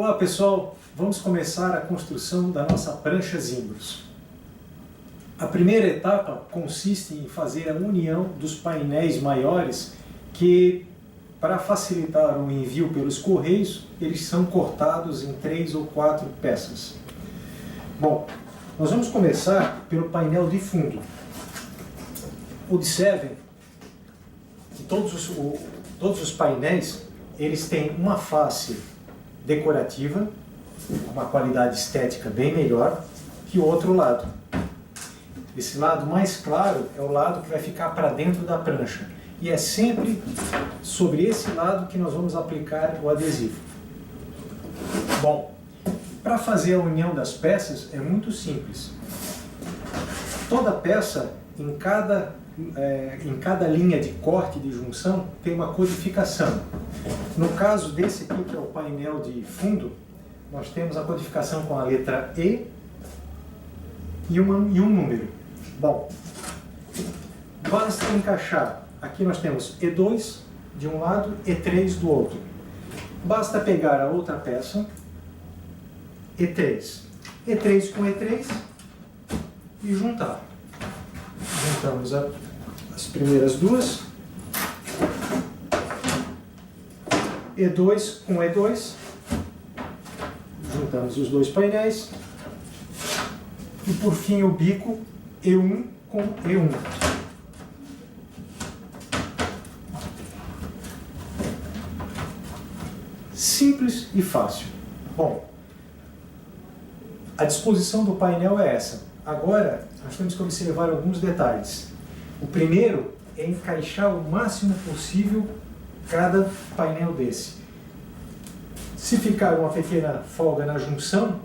Olá pessoal, vamos começar a construção da nossa prancha Zimbros. A primeira etapa consiste em fazer a união dos painéis maiores que, para facilitar o envio pelos correios, eles são cortados em 3 ou 4 peças. Bom, nós vamos começar pelo painel de fundo. Observem que todos os painéis eles têm uma face decorativa, uma qualidade estética bem melhor que o outro lado. Esse lado mais claro é o lado que vai ficar para dentro da prancha. E é sempre sobre esse lado que nós vamos aplicar o adesivo. Bom, para fazer a união das peças é muito simples. Toda peça, em cada linha de corte de junção, tem uma codificação. No caso desse aqui, que é o painel de fundo, nós temos a codificação com a letra E e um número. Bom, basta encaixar. Aqui nós temos E2 de um lado, E3 do outro. Basta pegar a outra peça, E3. E3 com E3 e juntar. Juntamos as primeiras duas. E2 com E2. Juntamos os dois painéis. E por fim o bico E1 com E1. Simples e fácil. Bom, a disposição do painel é essa. Agora, nós temos que observar alguns detalhes. O primeiro é encaixar o máximo possível cada painel desse. Se ficar uma pequena folga na junção,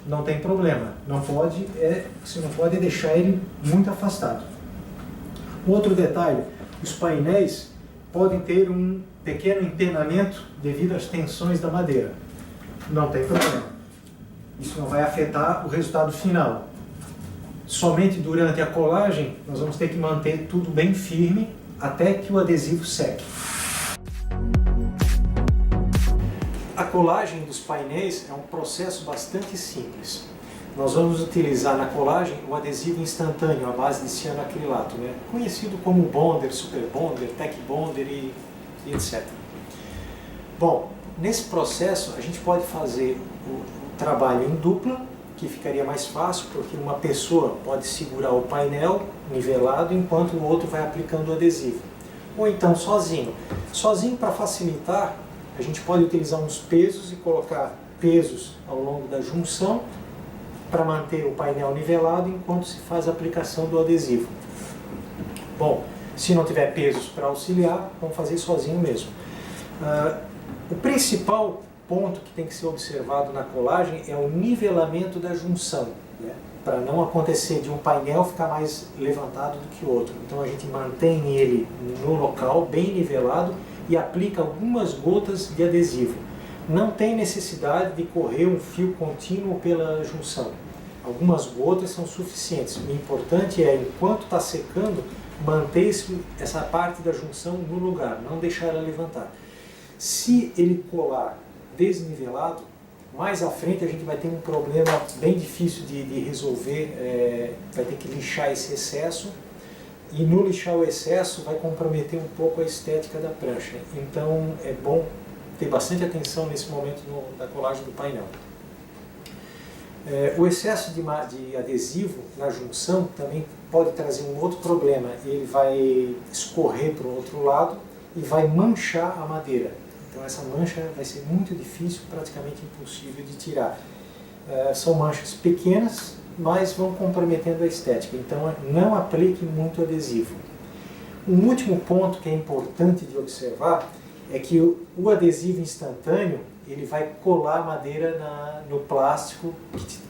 não tem problema. Você não pode deixar ele muito afastado. Outro detalhe, os painéis podem ter um pequeno empenamento devido às tensões da madeira. Não tem problema. Isso não vai afetar o resultado final. Somente durante a colagem nós vamos ter que manter tudo bem firme até que o adesivo seque. A colagem dos painéis é um processo bastante simples. Nós vamos utilizar na colagem o adesivo instantâneo à base de cianoacrilato, conhecido como Bonder, Super Bonder, Tech Bonder e etc. Bom, nesse processo a gente pode fazer o trabalho em dupla, que ficaria mais fácil, porque uma pessoa pode segurar o painel nivelado enquanto o outro vai aplicando o adesivo. Ou então sozinho. Sozinho, para facilitar, a gente pode utilizar uns pesos e colocar pesos ao longo da junção para manter o painel nivelado enquanto se faz a aplicação do adesivo. Bom, se não tiver pesos para auxiliar, vamos fazer sozinho mesmo. O principal ponto que tem que ser observado na colagem é o nivelamento da junção, para não acontecer de um painel ficar mais levantado do que o outro. Então a gente mantém ele no local, bem nivelado, e aplica algumas gotas de adesivo. Não tem necessidade de correr um fio contínuo pela junção. Algumas gotas são suficientes. O importante é, enquanto está secando, manter essa parte da junção no lugar, não deixar ela levantar. Se ele colar desnivelado, mais à frente a gente vai ter um problema bem difícil de resolver, vai ter que lixar esse excesso, e no lixar o excesso vai comprometer um pouco a estética da prancha. Então é bom ter bastante atenção nesse momento da colagem do painel. O excesso de adesivo na junção também pode trazer um outro problema. Ele vai escorrer para o outro lado e vai manchar a madeira. Então essa mancha vai ser muito difícil, praticamente impossível de tirar. São manchas pequenas, mas vão comprometendo a estética. Então não aplique muito adesivo. Um último ponto que é importante de observar é que o adesivo instantâneo ele vai colar a madeira no plástico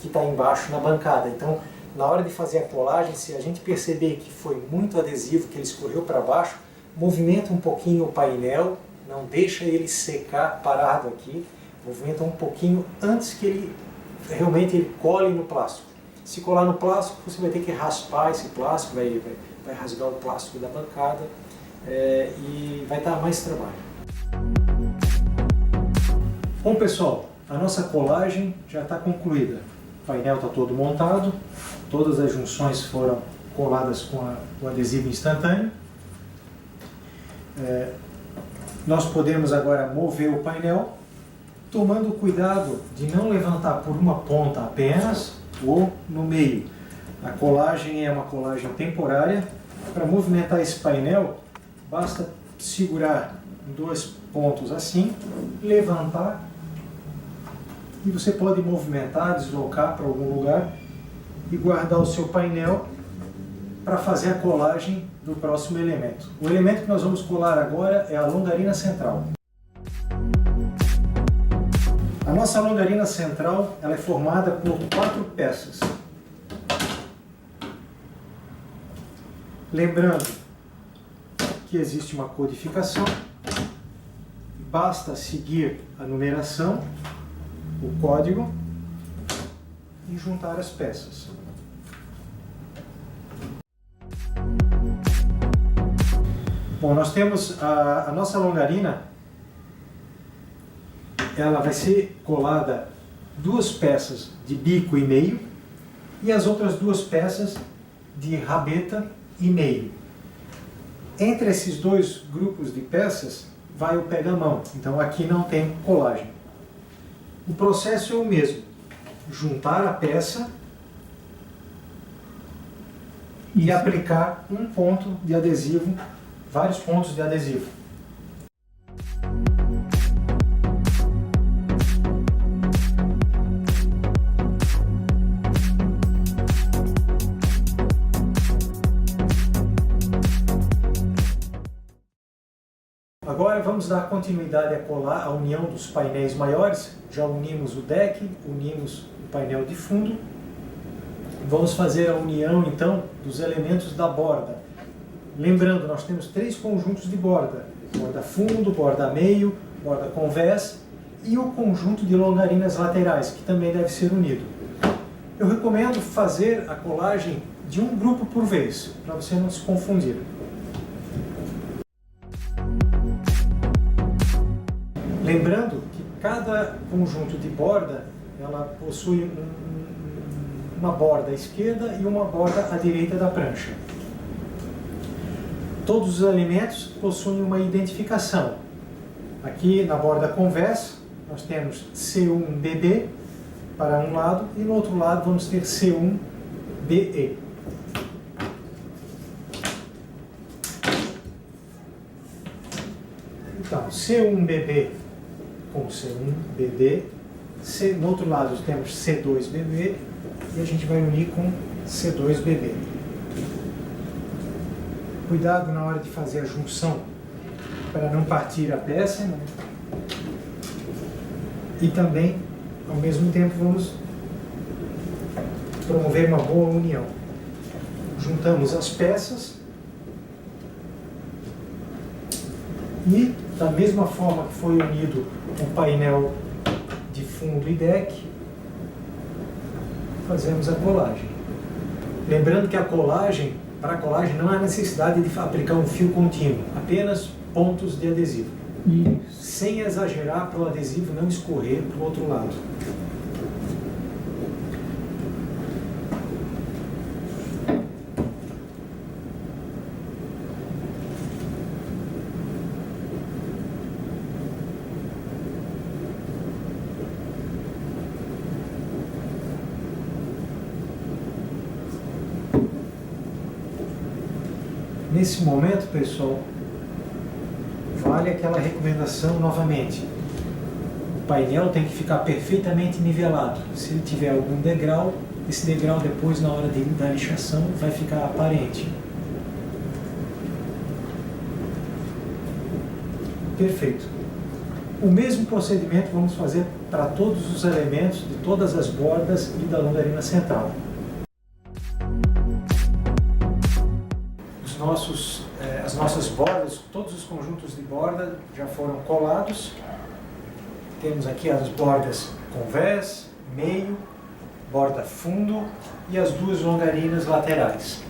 que está embaixo na bancada. Então, na hora de fazer a colagem, se a gente perceber que foi muito adesivo, que ele escorreu para baixo, movimenta um pouquinho o painel, não deixa ele secar parado aqui, movimenta um pouquinho antes que ele realmente cole no plástico. Se colar no plástico, você vai ter que raspar esse plástico, vai rasgar o plástico da bancada e vai dar mais trabalho. Bom pessoal, a nossa colagem já está concluída. O painel está todo montado, todas as junções foram coladas com o adesivo instantâneo. Nós podemos agora mover o painel, tomando cuidado de não levantar por uma ponta apenas ou no meio. A colagem é uma colagem temporária. Para movimentar esse painel, basta segurar em 2 pontos assim, levantar, e você pode movimentar, deslocar para algum lugar e guardar o seu painel para fazer a colagem do próximo elemento. O elemento que nós vamos colar agora é a longarina central. A nossa longarina central ela é formada por 4 peças. Lembrando que existe uma codificação, basta seguir a numeração, o código e juntar as peças. Bom, nós temos a nossa longarina, ela vai ser colada 2 peças de bico e meio e as outras 2 peças de rabeta e meio. Entre esses 2 grupos de peças vai o pega-mão, então aqui não tem colagem. O processo é o mesmo, juntar a peça e aplicar um ponto de adesivo, vários pontos de adesivo. Agora vamos dar continuidade a colar a união dos painéis maiores. Já unimos o deck, unimos o painel de fundo. Vamos fazer a união então dos elementos da borda. Lembrando, nós temos 3 conjuntos de borda: borda fundo, borda meio, borda convés e o conjunto de longarinas laterais, que também deve ser unido. Eu recomendo fazer a colagem de um grupo por vez, para você não se confundir. Lembrando que cada conjunto de borda ela possui uma borda à esquerda e uma borda à direita da prancha. Todos os elementos possuem uma identificação. Aqui na borda convés nós temos C1BB para um lado e no outro lado vamos ter C1BE. Então, C1BB com C1BB, no outro lado temos C2BB e a gente vai unir com C2BB. Cuidado na hora de fazer a junção para não partir a peça, né? E também, ao mesmo tempo, vamos promover uma boa união. Juntamos as peças e, da mesma forma que foi unido o painel de fundo e deck, fazemos a colagem. Lembrando que para a colagem não há necessidade de aplicar um fio contínuo, apenas pontos de adesivo. Sem exagerar para o adesivo não escorrer para o outro lado. Nesse momento, pessoal, vale aquela recomendação novamente. O painel tem que ficar perfeitamente nivelado. Se ele tiver algum degrau, esse degrau depois, na hora da lixação, vai ficar aparente. Perfeito. O mesmo procedimento vamos fazer para todos os elementos de todas as bordas e da longarina central. As nossas bordas, todos os conjuntos de borda já foram colados. Temos aqui as bordas convés, meio, borda fundo e as 2 longarinas laterais.